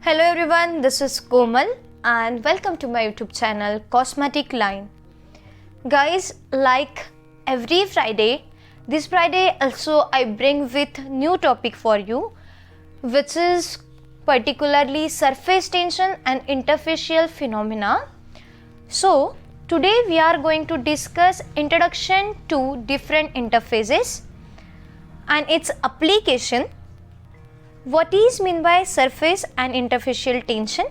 Hello everyone, this is Komal and welcome to my YouTube channel Cosmetic Line. Guys, like every Friday, this Friday also I bring with new topic for you, which is particularly surface tension and interfacial phenomena. So today we are going to discuss introduction to different interfaces and its application. What is meant by surface and interfacial tension,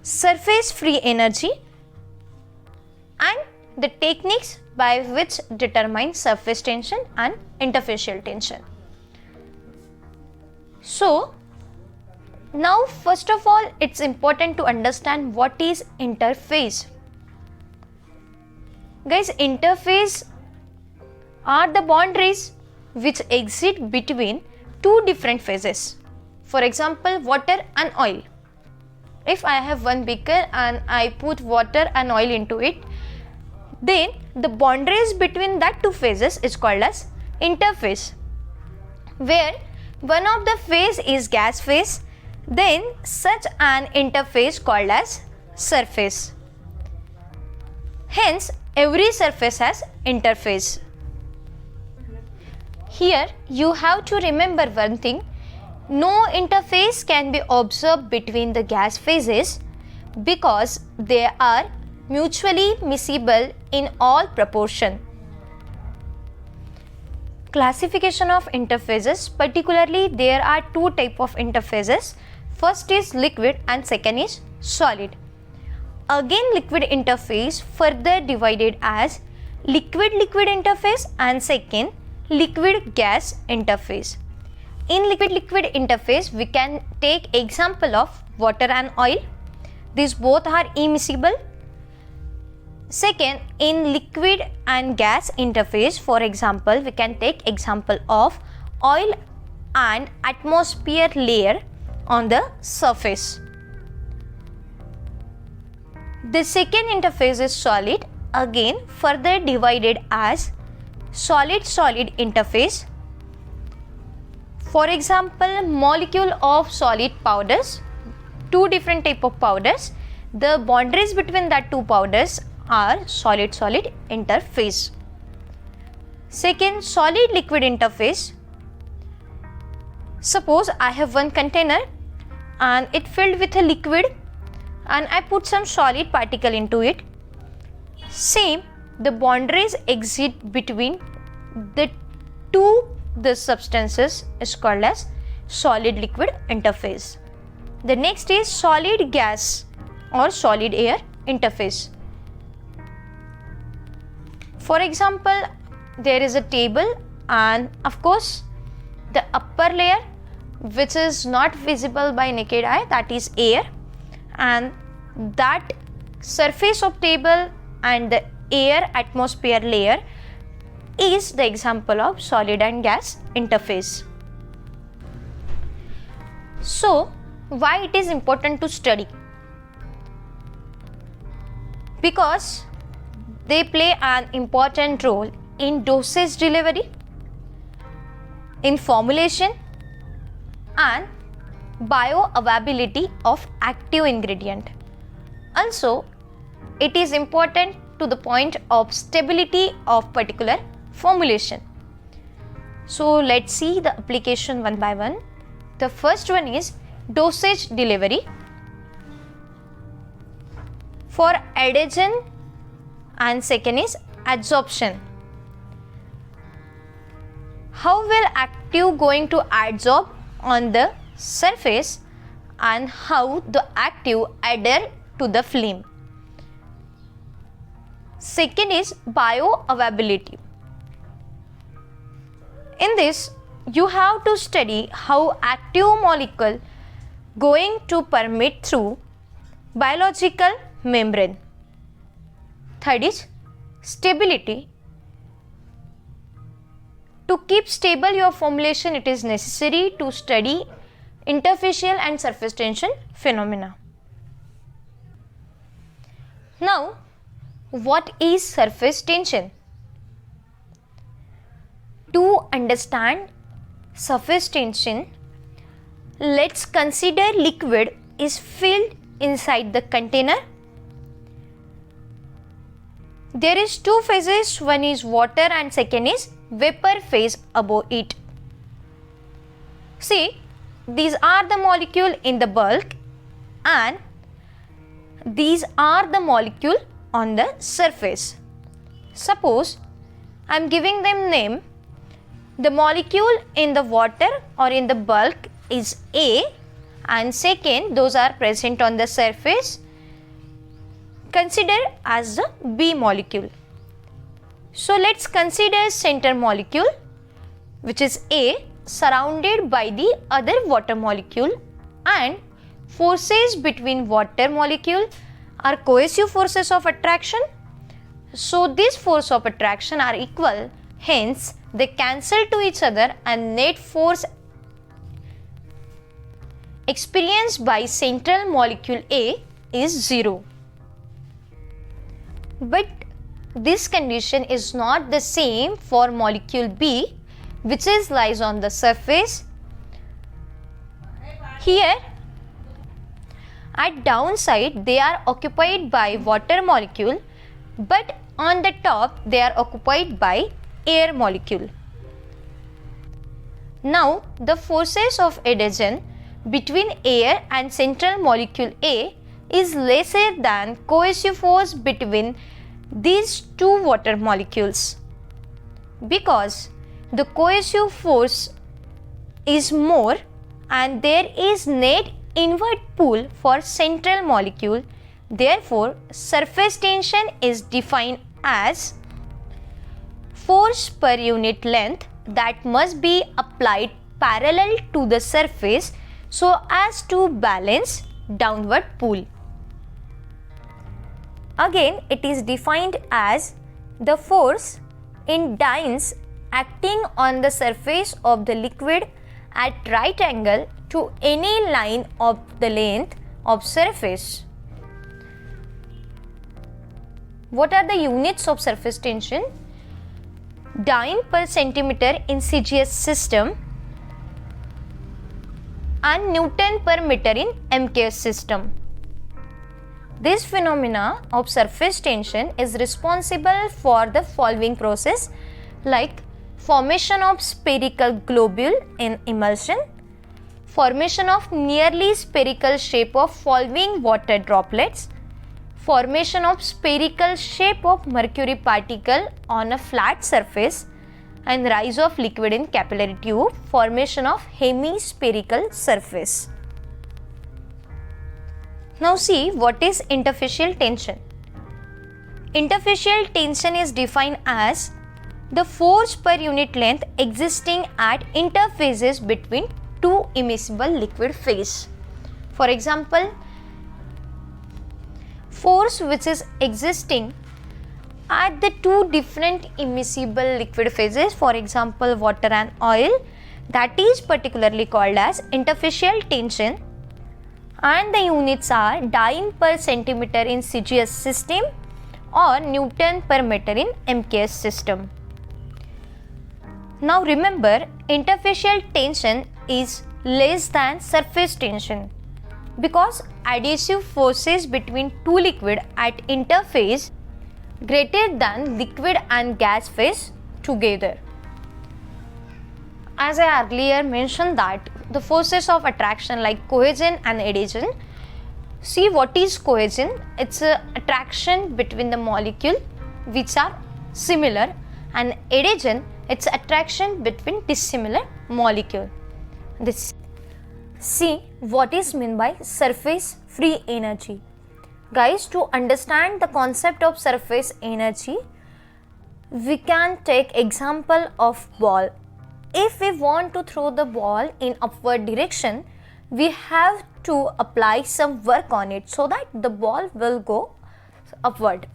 surface free energy, and the techniques by which determine surface tension and interfacial tension. So now first of all, it's important to understand what is interface. Guys, interface are the boundaries which exist between two different phases. For example, water and oil. If I have one beaker and I put water and oil into it, then the boundaries between that two phases is called as interface, where one of the phase is gas phase, then such an interface called as surface. Hence, every surface has interface. Here you have to remember one thing, no interface can be observed between the gas phases because they are mutually miscible in all proportion. Classification of interfaces, particularly there are two types of interfaces. First is liquid and second is solid. Again, liquid interface further divided as liquid-liquid interface and second liquid gas interface. In liquid-liquid interface, we can take example of water and oil. These both are immiscible. Second, in liquid and gas interface, for example, we can take example of oil and atmosphere layer on the surface. The second interface is solid, again further divided as solid-solid interface. For example, molecule of solid powders, two different type of powders, the boundaries between that two powders are solid-solid interface. Second, solid-liquid interface. Suppose I have one container and it filled with a liquid and I put some solid particle into it. Same, the boundaries exist between the substances is called as solid liquid interface. The next is solid gas or solid air interface. For example, there is a table and of course the upper layer which is not visible by naked eye, that is air, and that surface of table and the air atmosphere layer is the example of solid and gas interface. So, why it is important to study? Because they play an important role in dosage delivery, in formulation and bioavailability of active ingredient. Also, it is important to the point of stability of particular formulation. So let's see the application one by one. The first one is dosage delivery. For adhesion and second is adsorption. How will active going to adsorb on the surface and how the active adhere to the film. Second is bioavailability. In this, you have to study how active molecule going to permit through biological membrane. Third is stability. To keep stable your formulation, it is necessary to study interfacial and surface tension phenomena. Now, what is surface tension? To understand surface tension, Let's consider liquid is filled inside the container. There is two phases, one is water and second is vapor phase above it. See, these are the molecule in the bulk and these are the molecule on the surface. Suppose I am giving them name. The molecule in the water or in the bulk is A and second those are present on the surface consider as the B molecule. So let's consider center molecule which is A surrounded by the other water molecule and forces between water molecule are cohesive forces of attraction. So these force of attraction are equal, hence they cancel to each other and net force experienced by central molecule A is 0. But this condition is not the same for molecule B which lies on the surface. Here at downside they are occupied by water molecule but on the top they are occupied by air molecule. Now the forces of adhesion between air and central molecule A is lesser than cohesive force between these two water molecules because the cohesive force is more and there is net inward pull for central molecule. Therefore, surface tension is defined as force per unit length that must be applied parallel to the surface so as to balance downward pull. Again, it is defined as the force in dynes acting on the surface of the liquid at right angle to any line of the length of surface. What are the units of surface tension? Dyne per centimeter in CGS system and Newton per meter in MKS system. This phenomena of surface tension is responsible for the following process like formation of spherical globule in emulsion, formation of nearly spherical shape of following water droplets, formation of spherical shape of mercury particle on a flat surface and rise of liquid in capillary tube, formation of hemispherical surface. Now see what is interfacial tension. Interfacial tension is defined as the force per unit length existing at interfaces between two immiscible liquid phase. For example, force which is existing at the two different immiscible liquid phases, for example water and oil, that is particularly called as interfacial tension and the units are dyne per centimeter in CGS system or Newton per meter in MKS system. Now remember, interfacial tension is less than surface tension because adhesive forces between two liquid at interface greater than liquid and gas phase together. As I earlier mentioned that the forces of attraction like cohesion and adhesion. See what is cohesion? It's a attraction between the molecule which are similar and adhesion it's attraction between dissimilar molecule. This see what is meant by surface free energy. Guys, to understand the concept of surface energy, we can take example of ball. If we want to throw the ball in upward direction, we have to apply some work on it so that the ball will go upward.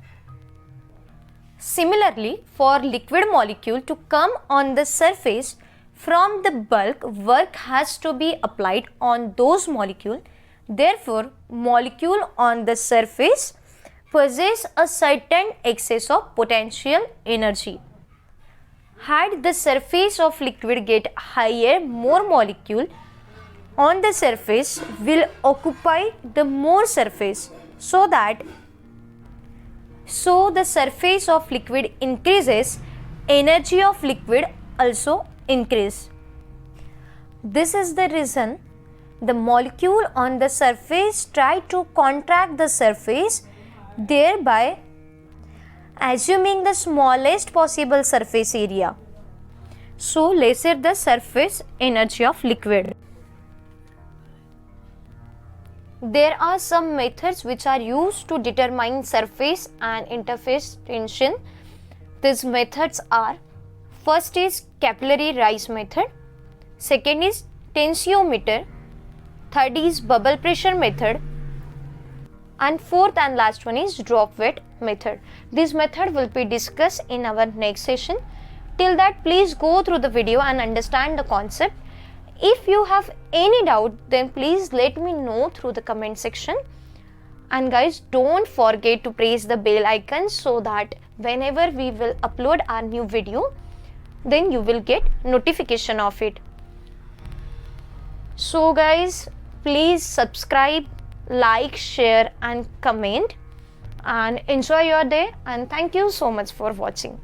Similarly, for liquid molecule to come on the surface from the bulk, work has to be applied on those molecule. Therefore, molecule on the surface possess a certain excess of potential energy. Had the surface of liquid get higher, more molecule on the surface will occupy the more surface, so the surface of liquid increases, energy of liquid also increase. This is the reason the molecule on the surface try to contract the surface, thereby assuming the smallest possible surface area, so lesser the surface energy of liquid. There are some methods which are used to determine surface and interface tension. These methods are: first is capillary rise method, second is tensiometer, third is bubble pressure method, and fourth and last one is drop weight method. This method will be discussed in our next session. Till that, please go through the video and understand the concept. If you have any doubt, then please let me know through the comment section. And guys, don't forget to press the bell icon so that whenever we will upload our new video, then you will get notification of it. So guys, please subscribe, like, share and comment, and enjoy your day, and thank you so much for watching.